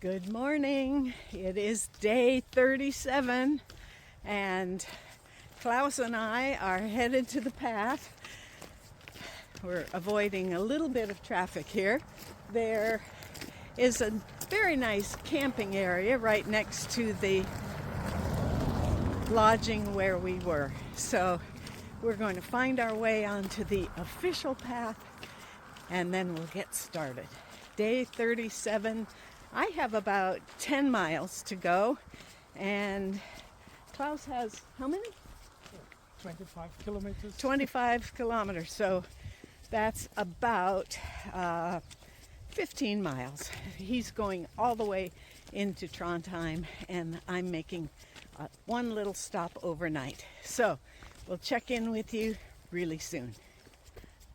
Good morning. It is day 37 and Klaus and I are headed to the path. We're avoiding a little bit of traffic here. There is a very nice camping area right next to the lodging where we were. So we're going to find our way onto the official path and then we'll get started. Day 37. I have about 10 miles to go, and Klaus has how many? 25 kilometers. 25 kilometers, so that's about 15 miles. He's going all the way into Strandheimen, and I'm making one little stop overnight. So we'll check in with you really soon.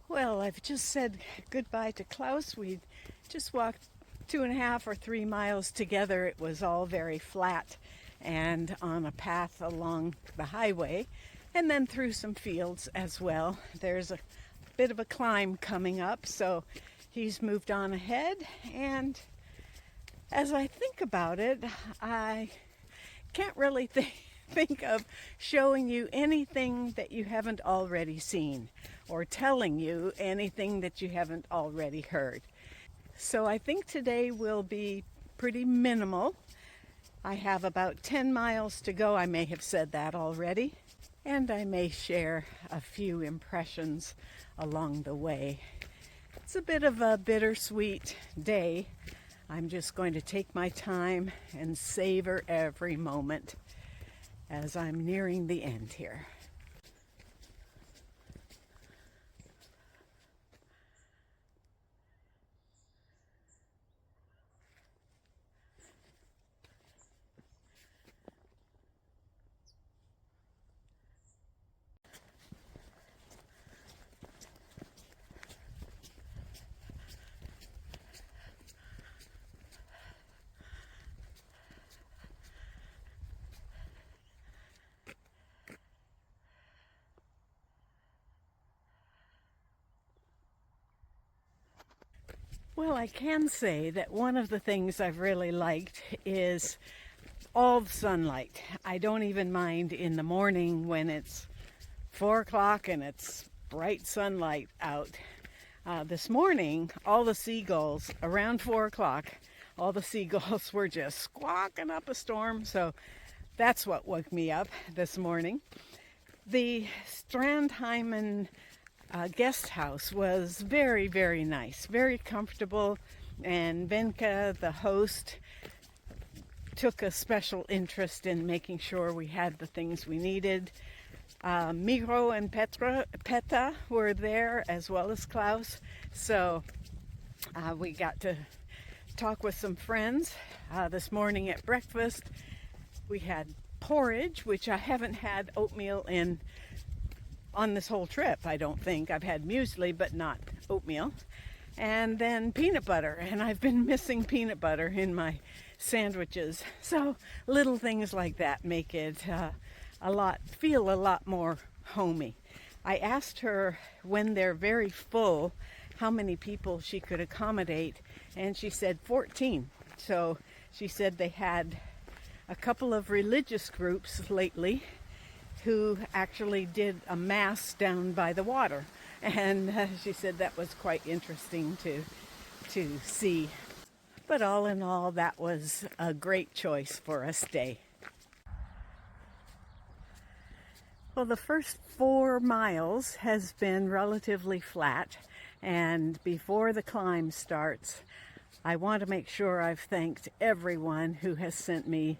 Well, I've just said goodbye to Klaus. We just walked 2.5 or 3 miles together. It was all very flat and on a path along the highway and then through some fields as well. There's a bit of a climb coming up, so he's moved on ahead, and as I think about it, I can't really think of showing you anything that you haven't already seen or telling you anything that you haven't already heard. So I think today will be pretty minimal. I have about 10 miles to go. I may have said that already. And I may share a few impressions along the way. It's a bit of a bittersweet day. I'm just going to take my time and savor every moment as I'm nearing the end here. Well, I can say that one of the things I've really liked is all the sunlight. I don't even mind in the morning when it's 4 o'clock and it's bright sunlight out. This morning, all the seagulls, around 4 o'clock, all the seagulls were just squawking up a storm, so that's what woke me up this morning. The Strandheimen guest house was very, very nice, very comfortable, and Venka, the host, took a special interest in making sure we had the things we needed. Miro and Peta were there, as well as Klaus, so we got to talk with some friends. This morning at breakfast we had porridge, which I haven't had oatmeal in on this whole trip. I don't think. I've had muesli but not oatmeal, and then peanut butter, and I've been missing peanut butter in my sandwiches, so little things like that make it feel a lot more homey. I asked her when they're very full how many people she could accommodate, and she said 14. So she said they had a couple of religious groups lately who actually did a mass down by the water, and she said that was quite interesting to see. But all in all, that was a great choice for a stay. Well, the first 4 miles has been relatively flat, and before the climb starts, I want to make sure I've thanked everyone who has sent me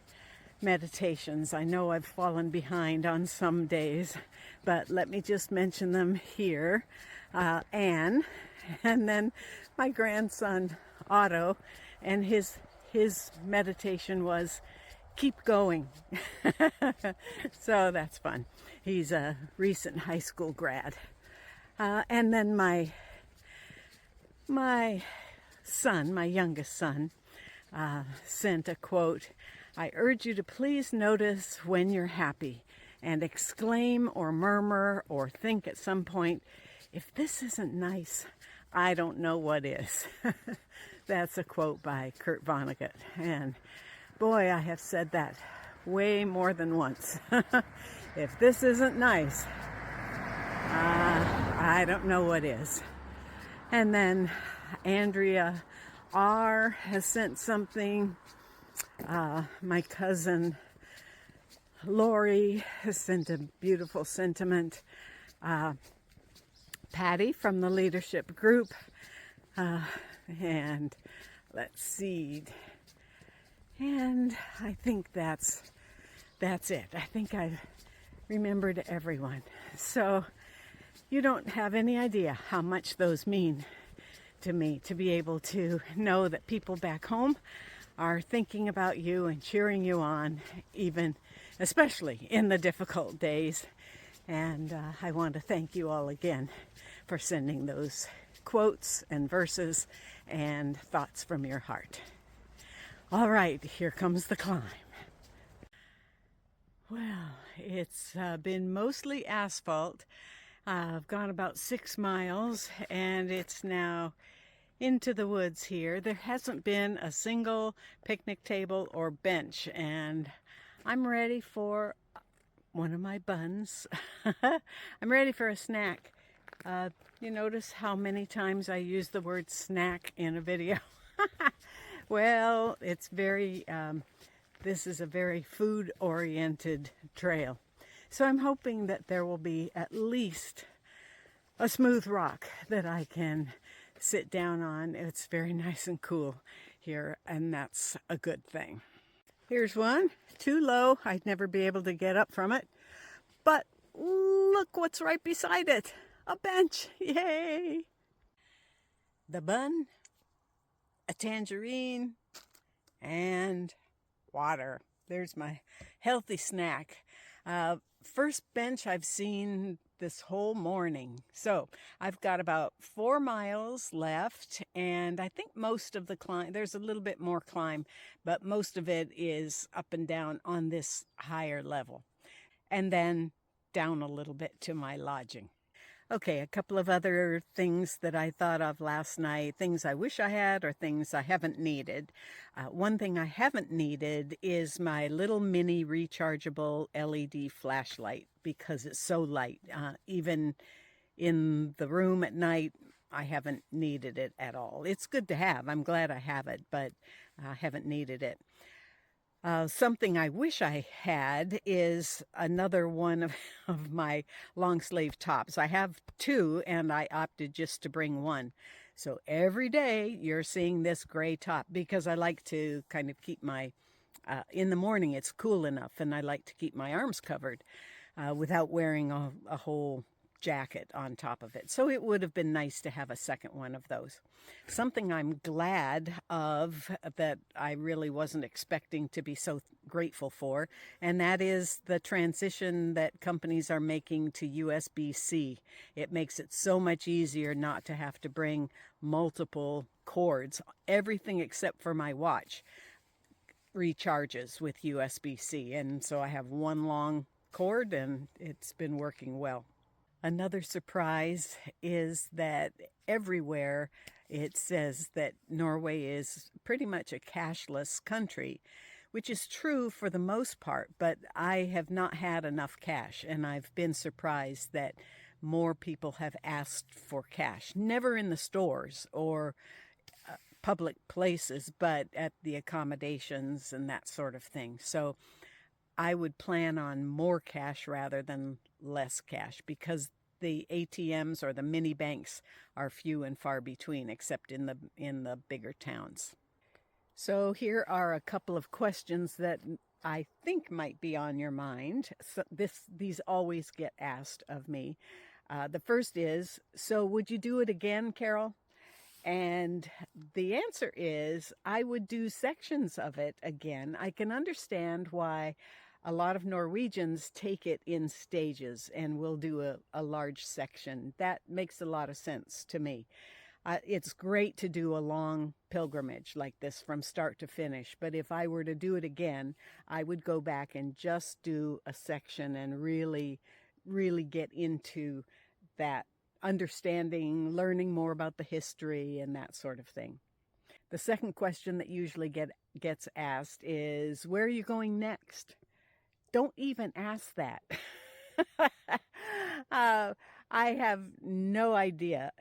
meditations. I know I've fallen behind on some days, but let me just mention them here. Anne, and then my grandson Otto, and his meditation was keep going. So that's fun. He's a recent high school grad. And then my son, my youngest son, sent a quote. I urge you to please notice when you're happy and exclaim or murmur or think at some point, if this isn't nice, I don't know what is. That's a quote by Kurt Vonnegut. And boy, I have said that way more than once. If this isn't nice, I don't know what is. And then Andrea R. has sent something. My cousin Lori has sent a beautiful sentiment. Patty from the leadership group. And let's see. And I think that's it. I think I've remembered everyone. So you don't have any idea how much those mean to me, to be able to know that people back home are thinking about you and cheering you on, even especially in the difficult days. And I want to thank you all again for sending those quotes and verses and thoughts from your heart. All right, here comes the climb. Well, it's been mostly asphalt. I've gone about 6 miles, and it's now into the woods here. There hasn't been a single picnic table or bench, and I'm ready for one of my buns. I'm ready for a snack. You notice how many times I use the word snack in a video? Well, it's very, this is a very food-oriented trail. So I'm hoping that there will be at least a smooth rock that I can sit down on. It's very nice and cool here, and that's a good thing. Here's one, too low. I'd never be able to get up from it. But look what's right beside it. A bench. Yay! The bun, a tangerine, and water. There's my healthy snack. First bench I've seen this whole morning. So I've got about 4 miles left, and I think most of the climb, there's a little bit more climb, but most of it is up and down on this higher level. And then down a little bit to my lodging. Okay, a couple of other things that I thought of last night, things I wish I had or things I haven't needed. One thing I haven't needed is my little mini rechargeable LED flashlight because it's so light. Even in the room at night, I haven't needed it at all. It's good to have. I'm glad I have it, but I haven't needed it. Something I wish I had is another one of my long sleeve tops. I have 2, and I opted just to bring one. So every day you're seeing this gray top because I like to kind of keep my, in the morning it's cool enough, and I like to keep my arms covered without wearing a whole jacket on top of it. So it would have been nice to have a second one of those. Something I'm glad of that I really wasn't expecting to be so grateful for, and that is the transition that companies are making to USB-C. It makes it so much easier not to have to bring multiple cords. Everything except for my watch recharges with USB-C, and so I have one long cord, and it's been working well. Another surprise is that everywhere it says that Norway is pretty much a cashless country, which is true for the most part, but I have not had enough cash, and I've been surprised that more people have asked for cash. Never in the stores or public places, but at the accommodations and that sort of thing. So I would plan on more cash rather than less cash because the ATMs or the mini banks are few and far between, except in the bigger towns. So here are a couple of questions that I think might be on your mind. So these always get asked of me. The first is, so would you do it again, Carol? And the answer is, I would do sections of it again. I can understand why a lot of Norwegians take it in stages and will do a large section. That makes a lot of sense to me. It's great to do a long pilgrimage like this from start to finish, but if I were to do it again, I would go back and just do a section and really, really get into that understanding, learning more about the history and that sort of thing. The second question that usually gets asked is, where are you going next? Don't even ask that. uh, I have no idea.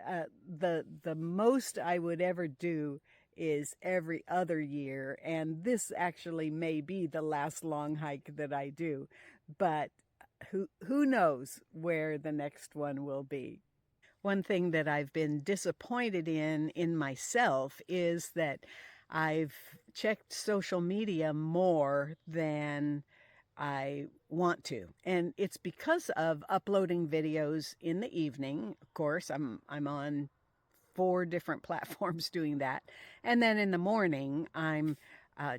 The most I would ever do is every other year, and this actually may be the last long hike that I do. But who knows where the next one will be? One thing that I've been disappointed in myself is that I've checked social media more than I want to. And it's because of uploading videos in the evening. Of course, I'm on 4 different platforms doing that. And then in the morning, I'm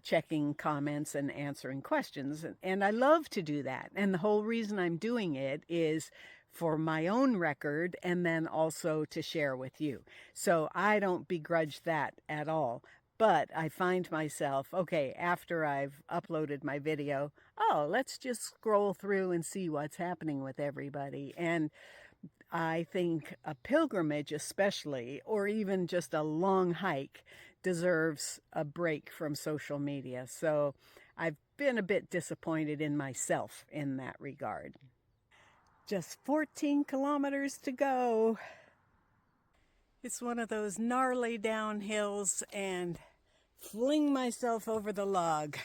checking comments and answering questions. And I love to do that. And the whole reason I'm doing it is for my own record and then also to share with you. So I don't begrudge that at all. But I find myself, okay, after I've uploaded my video, oh, let's just scroll through and see what's happening with everybody. And I think a pilgrimage especially, or even just a long hike, deserves a break from social media. So I've been a bit disappointed in myself in that regard. Just 14 kilometers to go. It's one of those gnarly downhills, and fling myself over the log.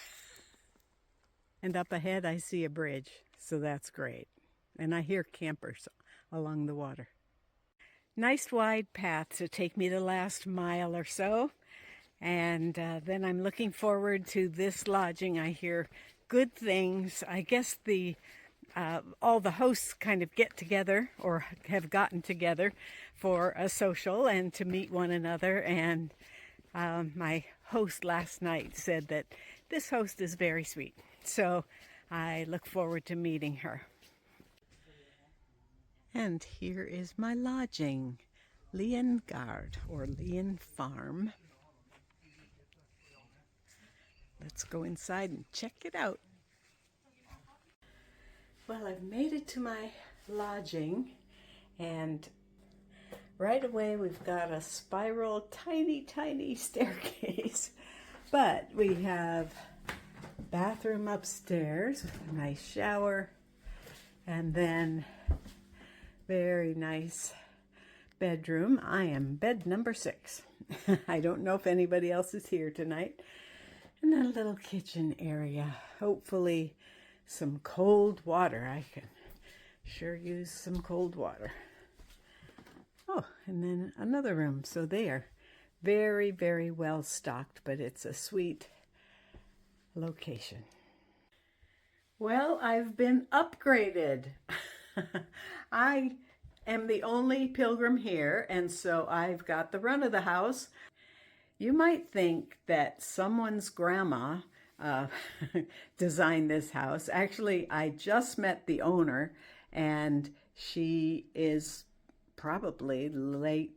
And up ahead I see a bridge, so that's great. And I hear campers along the water. Nice wide path to take me the last mile or so. And then I'm looking forward to this lodging. I hear good things. I guess all the hosts kind of get together or have gotten together for a social and to meet one another. And my host last night said that this host is very sweet. So I look forward to meeting her. And here is my lodging, Lian Gard, or Lian Farm. Let's go inside and check it out. Well, I've made it to my lodging, and right away we've got a spiral, tiny staircase. But we have bathroom upstairs with a nice shower, and then very nice bedroom. I am bed number 6. I don't know if anybody else is here tonight. And then a little kitchen area. Hopefully some cold water. I can sure use some cold water. Oh, and then another room. So they are very well stocked, but it's a sweet location. Well, I've been upgraded. I am the only pilgrim here, and so I've got the run of the house. You might think that someone's grandma designed this house. Actually, I just met the owner, and she is probably late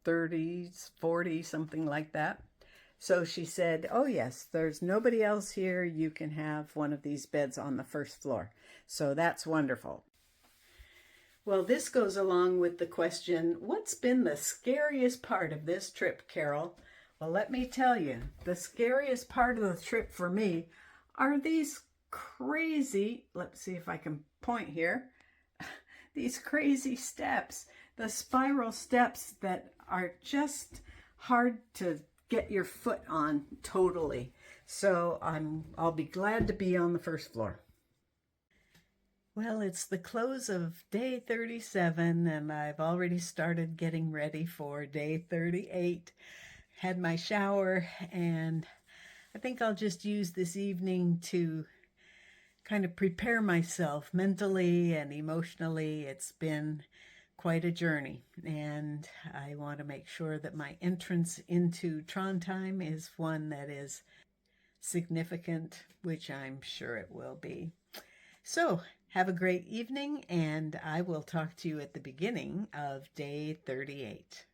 30s, 40, something like that. So she said, oh yes, there's nobody else here. You can have one of these beds on the first floor. So that's wonderful. Well, this goes along with the question, what's been the scariest part of this trip, Carol? Well, let me tell you, the scariest part of the trip for me are these crazy, let's see if I can point here, these crazy steps, the spiral steps that are just hard to get your foot on totally. So I'll be glad to be on the first floor. Well, it's the close of day 37, and I've already started getting ready for day 38. Had my shower, and I think I'll just use this evening to kind of prepare myself mentally and emotionally. It's been quite a journey, and I want to make sure that my entrance into Trondheim is one that is significant, which I'm sure it will be. So have a great evening, and I will talk to you at the beginning of day 38.